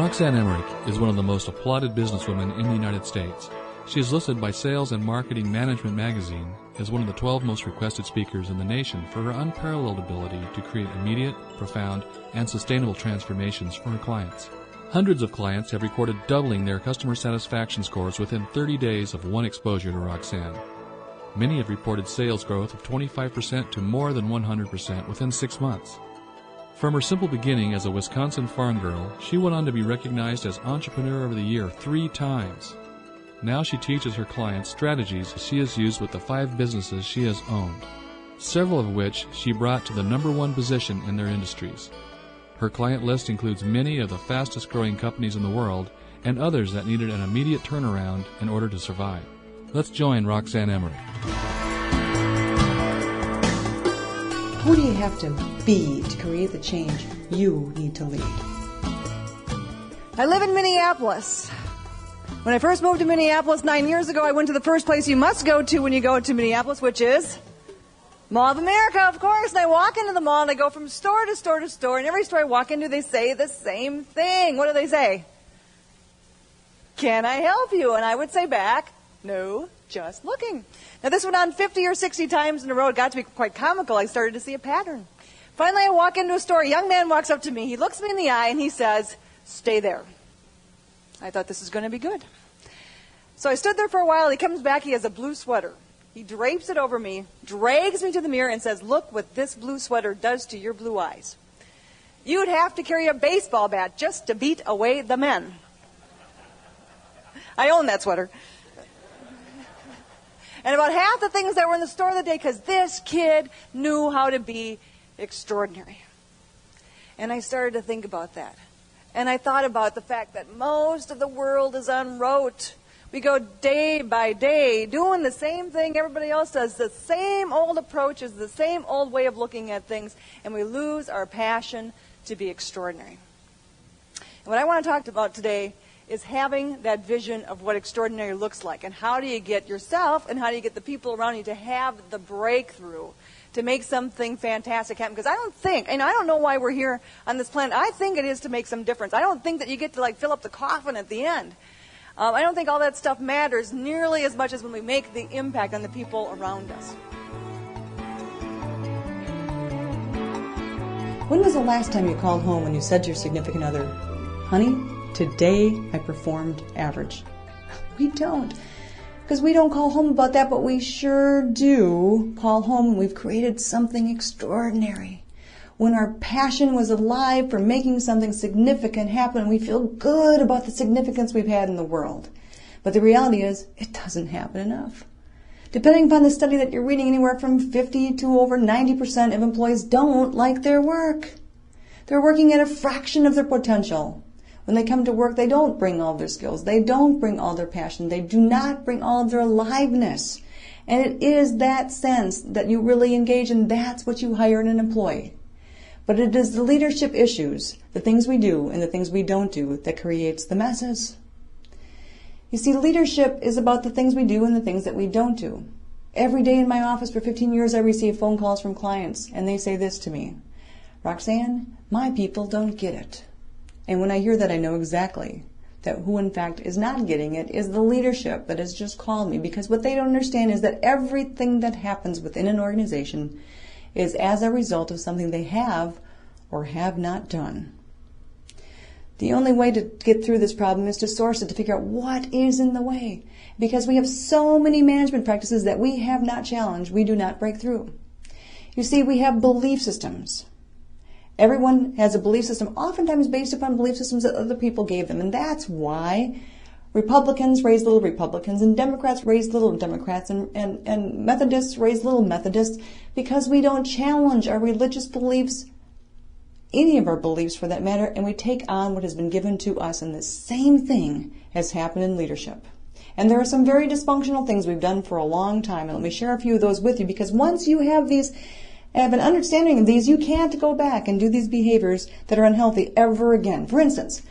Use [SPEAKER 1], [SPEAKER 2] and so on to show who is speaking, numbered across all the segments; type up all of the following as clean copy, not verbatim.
[SPEAKER 1] Roxanne Emmerich is one of the most applauded businesswomen in the United States. She is listed by Sales and Marketing Management magazine as one of the 12 most requested speakers in the nation for her unparalleled ability to create immediate, profound, and sustainable transformations for her clients. Hundreds of clients have recorded doubling their customer satisfaction scores within 30 days of one exposure to Roxanne. Many have reported sales growth of 25% to more than 100% within 6 months. From her simple beginning as a Wisconsin farm girl, she went on to be recognized as Entrepreneur of the Year 3 times. Now she teaches her clients strategies she has used with the 5 businesses she has owned, several of which she brought to the #1 position in their industries. Her client list includes many of the fastest growing companies in the world and others that needed an immediate turnaround in order to survive. Let's join Roxanne Emmerich.
[SPEAKER 2] Who do you have to be to create the change you need to lead?
[SPEAKER 3] I live in Minneapolis. When I first moved to Minneapolis 9 years ago, I went to the first place you must go to when you go to Minneapolis, which is Mall of America, of course. And I walk into the mall and I go from store to store to store. And every store I walk into, they say the same thing. What do they say? Can I help you? And I would say back, no, just looking. Now, this went on 50 or 60 times in a row. It got to be quite comical. I started to see a pattern. Finally, I walk into a store. A young man walks up to me. He looks me in the eye and he says, stay there. I thought this was going to be good. So I stood there for a while. He comes back. He has a blue sweater. He drapes it over me, drags me to the mirror and says, look what this blue sweater does to your blue eyes. You would have to carry a baseball bat just to beat away the men. I own that sweater. And about half the things that were in the store that day, because this kid knew how to be extraordinary. And I started to think about that. And I thought about the fact that most of the world is en route. We go day by day doing the same thing everybody else does, the same old approaches, the same old way of looking at things, and we lose our passion to be extraordinary. And what I want to talk about today is having that vision of what extraordinary looks like, and how do you get yourself and how do you get the people around you to have the breakthrough to make something fantastic happen. Because I don't think, and I don't know why we're here on this planet, I think it is to make some difference. I don't think that you get to fill up the coffin at the end. I don't think all that stuff matters nearly as much as when we make the impact on the people around us.
[SPEAKER 2] When was the last time you called home and you said to your significant other, honey, today I performed average? We don't. Because we don't call home about that, but we sure do call home when we've created something extraordinary. When our passion was alive for making something significant happen, we feel good about the significance we've had in the world. But the reality is, it doesn't happen enough. Depending upon the study that you're reading, anywhere from 50 to over 90% of employees don't like their work. They're working at a fraction of their potential. When they come to work, they don't bring all their skills. They don't bring all their passion. They do not bring all of their aliveness. And it is that sense that you really engage in. That's what you hire in an employee. But it is the leadership issues, the things we do and the things we don't do, that creates the messes. You see, leadership is about the things we do and the things that we don't do. Every day in my office for 15 years, I receive phone calls from clients, and they say this to me: Roxanne, my people don't get it. And when I hear that, I know exactly that who in fact is not getting it is the leadership that has just called me, because what they don't understand is that everything that happens within an organization is as a result of something they have or have not done. The only way to get through this problem is to source it, to figure out what is in the way. Because we have so many management practices that we have not challenged, we do not break through. You see, we have belief systems. Everyone has a belief system, oftentimes based upon belief systems that other people gave them. And that's why Republicans raise little Republicans and Democrats raise little Democrats and Methodists raise little Methodists, because we don't challenge our religious beliefs, any of our beliefs for that matter, and we take on what has been given to us. And the same thing has happened in leadership. And there are some very dysfunctional things we've done for a long time, and let me share a few of those with you, because once you have an understanding of these, you can't go back and do these behaviors that are unhealthy ever again. For instance,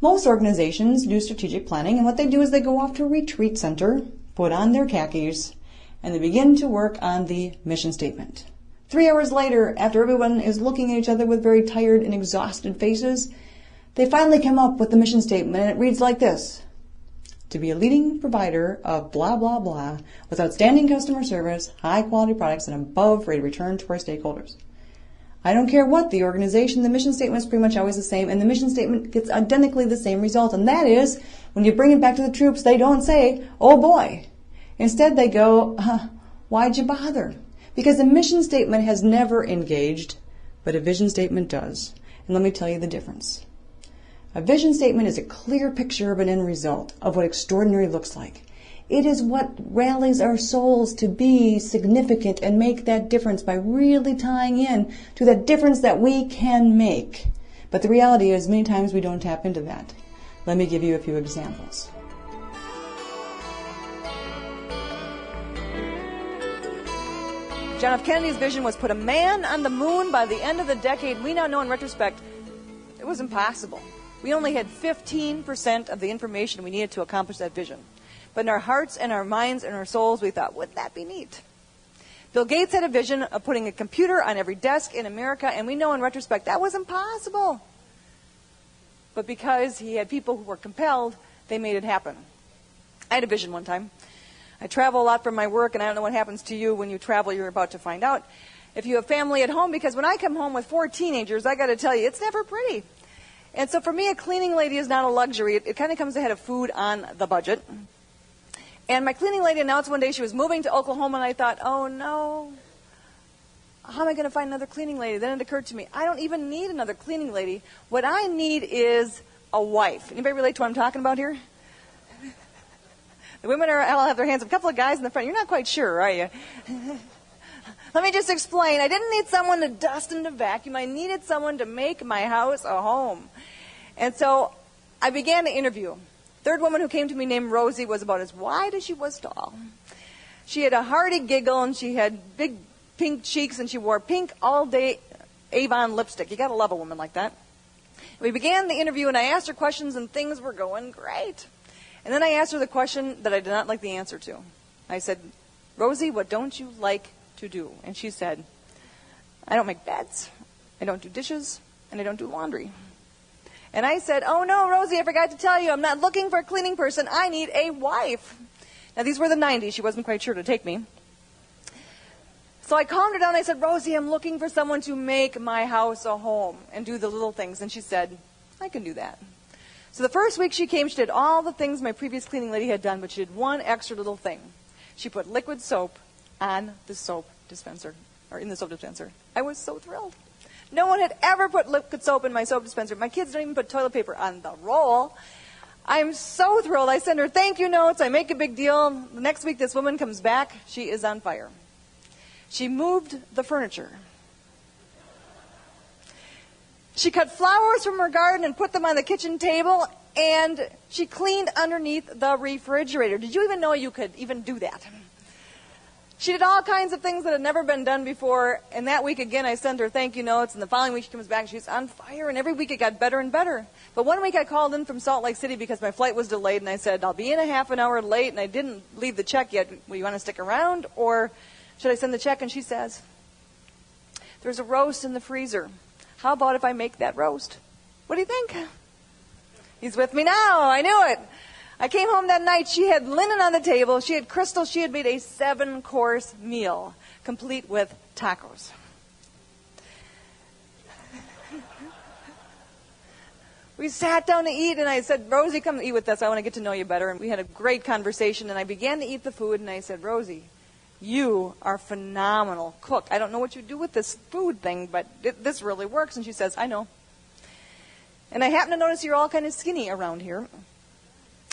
[SPEAKER 2] most organizations do strategic planning, and what they do is they go off to a retreat center, put on their khakis, and they begin to work on the mission statement. 3 hours later, after everyone is looking at each other with very tired and exhausted faces, They finally come up with the mission statement, and it reads like this: to be a leading provider of blah, blah, blah, with outstanding customer service, high-quality products, and above rate of return to our stakeholders. I don't care what the organization, the mission statement is pretty much always the same, and the mission statement gets identically the same result, and that is, when you bring it back to the troops, they don't say, oh boy. Instead, they go, why'd you bother? Because the mission statement has never engaged, but a vision statement does. And let me tell you the difference. A vision statement is a clear picture of an end result, of what extraordinary looks like. It is what rallies our souls to be significant and make that difference by really tying in to that difference that we can make. But the reality is, many times we don't tap into that. Let me give you a few examples.
[SPEAKER 3] John F. Kennedy's vision was put a man on the moon by the end of the decade. We now know in retrospect it was impossible. We only had 15% of the information we needed to accomplish that vision. But in our hearts and our minds and our souls, we thought, wouldn't that be neat? Bill Gates had a vision of putting a computer on every desk in America, and we know in retrospect that was impossible. But because he had people who were compelled, they made it happen. I had a vision one time. I travel a lot for my work, and I don't know what happens to you when you travel. You're about to find out. If you have family at home, because when I come home with 4 teenagers, I got to tell you, it's never pretty. And so for me, a cleaning lady is not a luxury. It kind of comes ahead of food on the budget. And my cleaning lady announced one day she was moving to Oklahoma, and I thought, oh no, how am I going to find another cleaning lady? Then it occurred to me, I don't even need another cleaning lady. What I need is a wife. Anybody relate to what I'm talking about here? The women all have their hands up. A couple of guys in the front. You're not quite sure, are you? Let me just explain. I didn't need someone to dust and to vacuum. I needed someone to make my house a home. And so I began to interview. Third woman who came to me named Rosie was about as wide as she was tall. She had a hearty giggle, and she had big pink cheeks, and she wore pink all-day Avon lipstick. You got to love a woman like that. We began the interview, and I asked her questions, and things were going great. And then I asked her the question that I did not like the answer to. I said, Rosie, what don't you like to do? And she said, I don't make beds, I don't do dishes, and I don't do laundry. And I said, oh no, Rosie, I forgot to tell you, I'm not looking for a cleaning person, I need a wife. Now these were the 90s, she wasn't quite sure to take me. So I calmed her down, I said, Rosie, I'm looking for someone to make my house a home and do the little things. And she said, I can do that. So the first week she came, she did all the things my previous cleaning lady had done, but she did one extra little thing. She put liquid soap on the soap dispenser, or in the soap dispenser. I was so thrilled. No one had ever put liquid soap in my soap dispenser. My kids don't even put toilet paper on the roll. I'm so thrilled. I send her thank you notes. I make a big deal. The next week this woman comes back. She is on fire. She moved the furniture. She cut flowers from her garden and put them on the kitchen table, and she cleaned underneath the refrigerator. Did you even know you could even do that? She did all kinds of things that had never been done before, and that week again I sent her thank you notes, and the following week she comes back and she's on fire, and every week it got better and better. But one week I called in from Salt Lake City because my flight was delayed, and I said, I'll be in a half an hour late, and I didn't leave the check yet. Will you want to stick around, or should I send the check? And she says, there's a roast in the freezer. How about if I make that roast? What do you think? He's with me now. I knew it. I came home that night. She had linen on the table. She had crystals. She had made a 7-course meal, complete with tacos. We sat down to eat, and I said, Rosie, come eat with us. I want to get to know you better. And we had a great conversation, and I began to eat the food, and I said, Rosie, you are a phenomenal cook. I don't know what you do with this food thing, but this really works. And she says, I know. And I happen to notice you're all kind of skinny around here.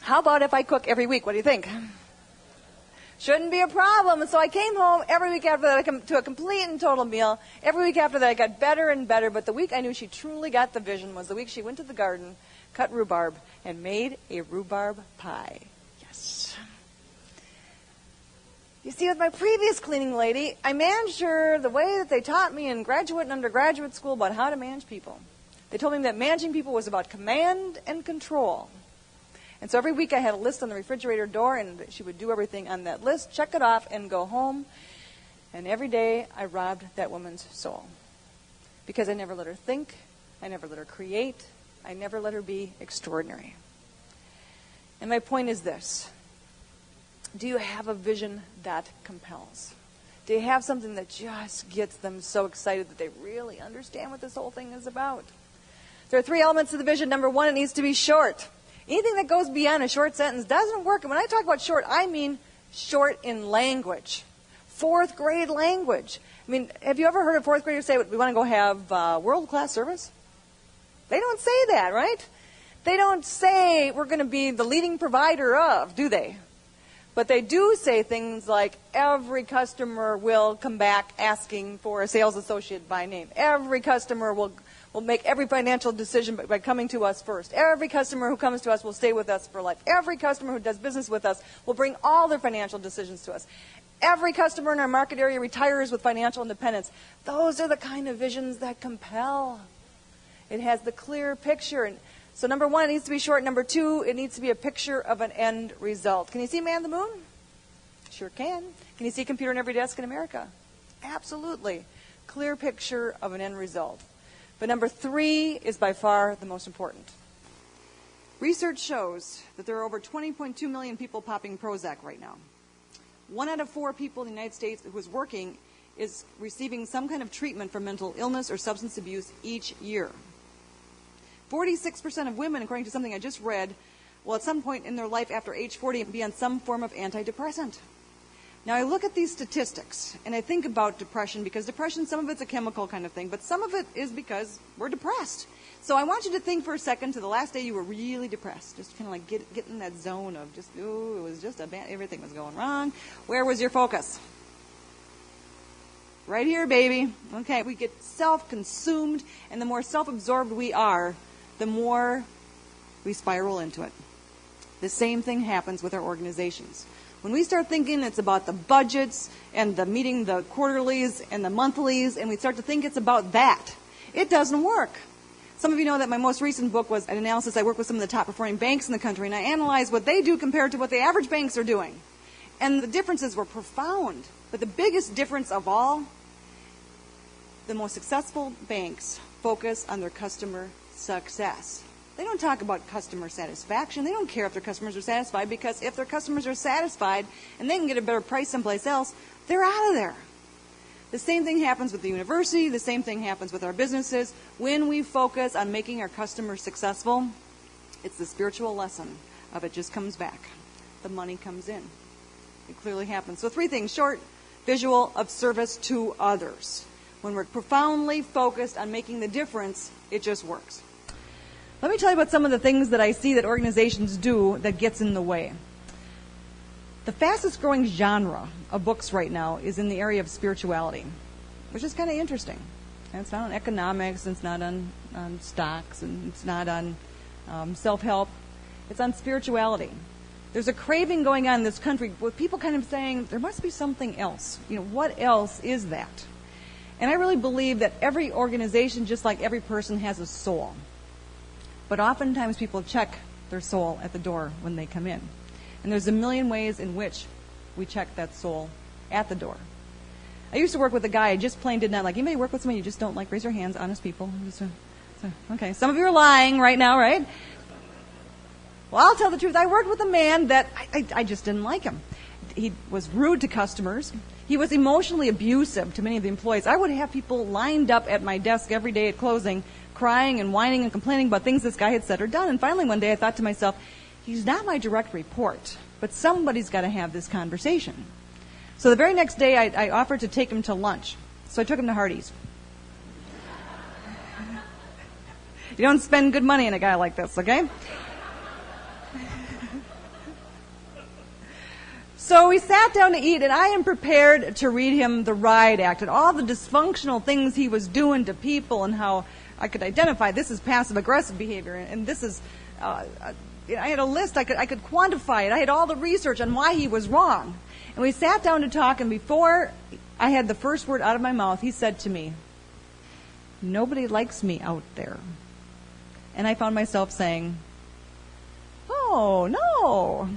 [SPEAKER 3] How about if I cook every week? What do you think? Shouldn't be a problem. And so I came home every week after that. I came to a complete and total meal. Every week after that, I got better and better. But the week I knew she truly got the vision was the week she went to the garden, cut rhubarb, and made a rhubarb pie. Yes. You see, with my previous cleaning lady, I managed her the way that they taught me in graduate and undergraduate school about how to manage people. They told me that managing people was about command and control. And so every week I had a list on the refrigerator door, and she would do everything on that list, check it off, and go home. And every day I robbed that woman's soul. Because I never let her think, I never let her create, I never let her be extraordinary. And my point is this. Do you have a vision that compels? Do you have something that just gets them so excited that they really understand what this whole thing is about? There are 3 elements to the vision. Number 1, it needs to be short. Anything that goes beyond a short sentence doesn't work. And when I talk about short, I mean short in language. 4th grade language. I mean, have you ever heard a 4th grader say, we want to go have world-class service? They don't say that, right? They don't say we're going to be the leading provider of, do they? But they do say things like every customer will come back asking for a sales associate by name. Every customer will make every financial decision by coming to us first. Every customer who comes to us will stay with us for life. Every customer who does business with us will bring all their financial decisions to us. Every customer in our market area retires with financial independence. Those are the kind of visions that compel. It has the clear picture. And so number 1, it needs to be short. Number 2, it needs to be a picture of an end result. Can you see Man on the Moon? Sure can. Can you see a computer on every desk in America? Absolutely. Clear picture of an end result. But number 3 is by far the most important. Research shows that there are over 20.2 million people popping Prozac right now. 1 out of 4 people in the United States who is working is receiving some kind of treatment for mental illness or substance abuse each year. 46% of women, according to something I just read, will at some point in their life after age 40 be on some form of antidepressant. Now I look at these statistics and I think about depression, because depression, some of it's a chemical kind of thing, but some of it is because we're depressed. So I want you to think for a second to the last day you were really depressed, just kind of like get in that zone of just, ooh, it was just everything was going wrong. Where was your focus? Right here, baby. Okay, we get self-consumed, and the more self-absorbed we are, the more we spiral into it. The same thing happens with our organizations. When we start thinking it's about the budgets and the meeting the quarterlies and the monthlies, and we start to think it's about that, it doesn't work. Some of you know that my most recent book was an analysis. I work with some of the top performing banks in the country, and I analyzed what they do compared to what the average banks are doing. And the differences were profound. But the biggest difference of all, the most successful banks focus on their customer success. They don't talk about customer satisfaction. They don't care if their customers are satisfied, because if their customers are satisfied and they can get a better price someplace else, they're out of there. The same thing happens with the university. The same thing happens with our businesses. When we focus on making our customers successful, it's the spiritual lesson of it just comes back. The money comes in. It clearly happens. So 3 things: short, visual, of service to others. When we're profoundly focused on making the difference, it just works. Let me tell you about some of the things that I see that organizations do that gets in the way. The fastest growing genre of books right now is in the area of spirituality, which is kind of interesting. And it's not on economics, it's not on stocks, and it's not on self-help. It's on spirituality. There's a craving going on in this country with people kind of saying, there must be something else. What else is that? And I really believe that every organization, just like every person, has a soul. But oftentimes people check their soul at the door when they come in. And there's a million ways in which we check that soul at the door. I used to work with a guy I just plain did not like. Anybody work with somebody you just don't like? Raise your hands, honest people. Okay, some of you are lying right now, right? Well, I'll tell the truth. I worked with a man that I just didn't like him. He was rude to customers. He was emotionally abusive to many of the employees. I would have people lined up at my desk every day at closing, crying and whining and complaining about things this guy had said or done. And finally one day I thought to myself, he's not my direct report, but somebody's got to have this conversation. So the very next day I offered to take him to lunch. So I took him to Hardee's. You don't spend good money on a guy like this, okay? So we sat down to eat, and I am prepared to read him the riot act and all the dysfunctional things he was doing to people, and how I could identify this is passive-aggressive behavior, and this is, I had a list, I could quantify it. I had all the research on why he was wrong. And we sat down to talk, and before I had the first word out of my mouth, he said to me, "Nobody likes me out there." And I found myself saying, "Oh, no."